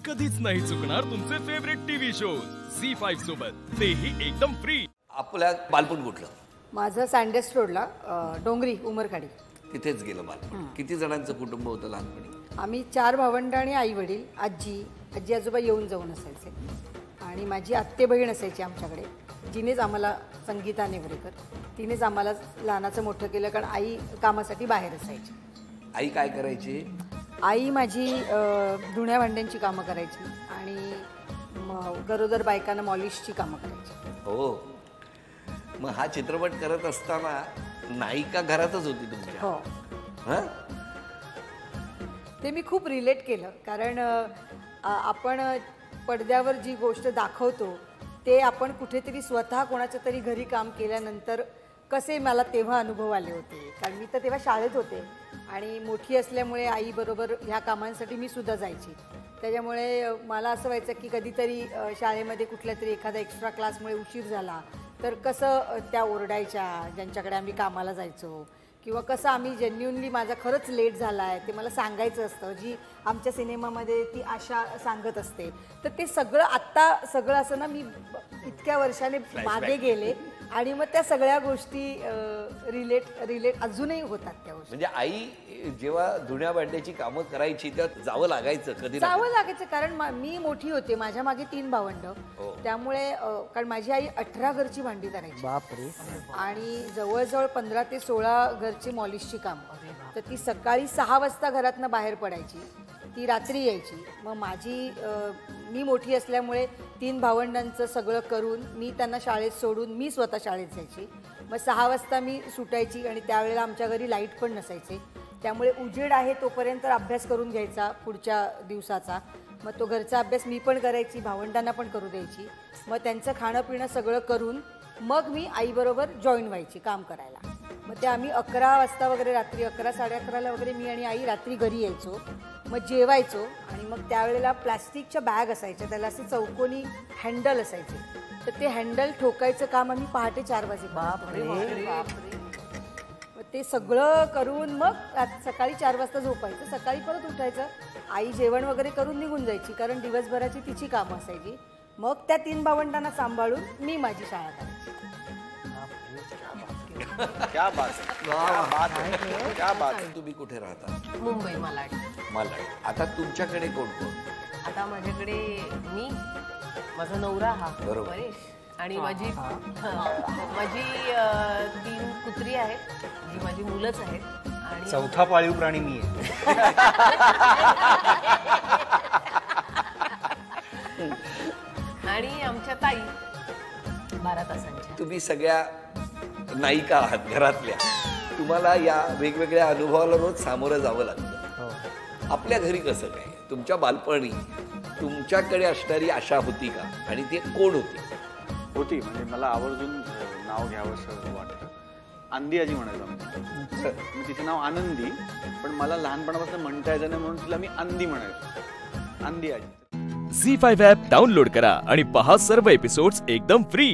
कधीच नाही चुकणार तुमचे फेवरेट टीव्ही शोज झी5 सोबत, तेही एकदम फ्री। आपल्या बालपण कुठलं? माझं सँडस रोडला डोंगरी उमरखाडी तिथेच गेलं बालपण। किती जणांचं कुटुंब होतं लहानपणी? आम्ही 4 भावंड आणि आई वडील, आजी आजोबा येऊन जाऊन असायचे आणि माझी आत्ते बहीण असायची आमच्याकडे, जिनेच आम्हाला संगीता नेवरेकर तिनेच आम्हाला लहानाचं मोठं केलं, कारण आई कामासाठी बाहेर असायची। आई काय करायची? आई माझी धुण्या भांड्यांची कामं करायची आणि गरोदर बायकांना मॉलिशची कामं करायची। हो, मग हा चित्रपट करत असताना नायिका घरातच होती तुमच्या? हो। हां, ते मी खूप रिलेट केलं, कारण आपण पडद्यावर जी गोष्ट दाखवतो ते आपण कुठेतरी स्वतः कोणाच्या तरी घरी काम केल्यानंतर कसे मला तेव्हा अनुभव आले होते, कारण मी तर तेव्हा शाळेत होते आणि मोठी असल्यामुळे आईबरोबर ह्या कामांसाठी मी सुद्धा जायची। त्याच्यामुळे मला असं व्हायचं की कधीतरी शाळेमध्ये कुठल्या तरी एखादा एक्स्ट्रा क्लासमुळे उशीर झाला तर कसं त्या ओरडायच्या ज्यांच्याकडे आम्ही कामाला जायचो, किंवा कसं आम्ही जेन्युनली माझा खरंच लेट झाला आहे ते मला सांगायचं असतं, जी आमच्या सिनेमामध्ये ती आशा सांगत असते। तर ते सगळं आत्ता सगळं असं ना, मी इतक्या वर्षाने मागे गेले आणि मग त्या सगळ्या गोष्टी रिलेट अजूनही होतात त्या गोष्टी। म्हणजे आई जेव्हा धुण्या भांड्याची कामं करायची तेव्हा जावं लागायचं? कधी जावं लागायचं, कारण मी मोठी होते, माझ्या मागे 3 भावंड, त्यामुळे कारण माझी आई 18 घरची भांडी करायची। बापरे। आणि जवळजवळ 15 ते 16 घरची मॉलिशची कामं। तर ती सकाळी 6 वाजता घरातनं बाहेर पडायची, ती रात्री यायची। मग मी मोठी असल्यामुळे 3 भावंडांचं सगळं करून मी त्यांना शाळेत सोडून मी स्वतः शाळेत जायची। मग 6 वाजता मी सुटायची आणि त्यावेळेला आमच्या घरी लाईट पण नसायचे, त्यामुळे उजेड आहे तोपर्यंत अभ्यास करून घ्यायचा पुढच्या दिवसाचा। मग तो घरचा अभ्यास मी पण करायची, भावंडांना पण करू द्यायची। मग त्यांचं खाणं पिणं सगळं करून मग मी आईबरोबर जॉईन व्हायची काम करायला। मग ते आम्ही 11 वाजता वगैरे, रात्री 11 साडे11ला वगैरे मी आणि आई रात्री घरी यायचो, मग जेवायचो आणि मग त्यावेळेला प्लॅस्टिकच्या बॅग असायच्या, त्याला असे चौकोनी हँडल असायचे, तर ते हँडल ठोकायचं काम आम्ही पहाटे 4 वाजे। बापरे। मग ते सगळं करून मग सकाळी 4 वाजता झोपायचं, सकाळी परत उठायचं, आई जेवण वगैरे करून निघून जायची, कारण दिवसभराची तिची कामं असायची। मग त्या 3 भावंडांना सांभाळून मी माझी शाळा करायची। क्या बात है, क्या बात है, क्या बात है। तुम्ही कुठे राहता? मुंबई, मालाड। मालाड। आता तुमच्याकडे कोण कोण? आता माझ्याकडे मी, माझा नवरा हा परेश आणि माझी 3 कुत्री आहेत, जी माझी मुलंच आहेत, आणि 4था पाळीव प्राणी मी आहे। आणि आमच्या ताई 12 तासांच्या। तुम्ही सगळ्या नायिका आहात घरातल्या, तुम्हाला या वेगवेगळ्या अनुभवाला रोज सामोरं जावं लागतं। आपल्या घरी कसं काय? तुमच्या बालपणी तुमच्याकडे असणारी आशा होती का, आणि ती कोण होती? म्हणजे मला आवर्जून नाव घ्यावं असं वाटतं, आंदी आजी म्हणायचो आम्ही। तिचं नाव आनंदी, पण मला लहानपणापासून म्हणता यायचं नाही म्हणून तिला मी आंदी म्हणायचो, आंदी आजी। झी5 ॲप डाउनलोड करा आणि पहा सर्व एपिसोड्स एकदम फ्री।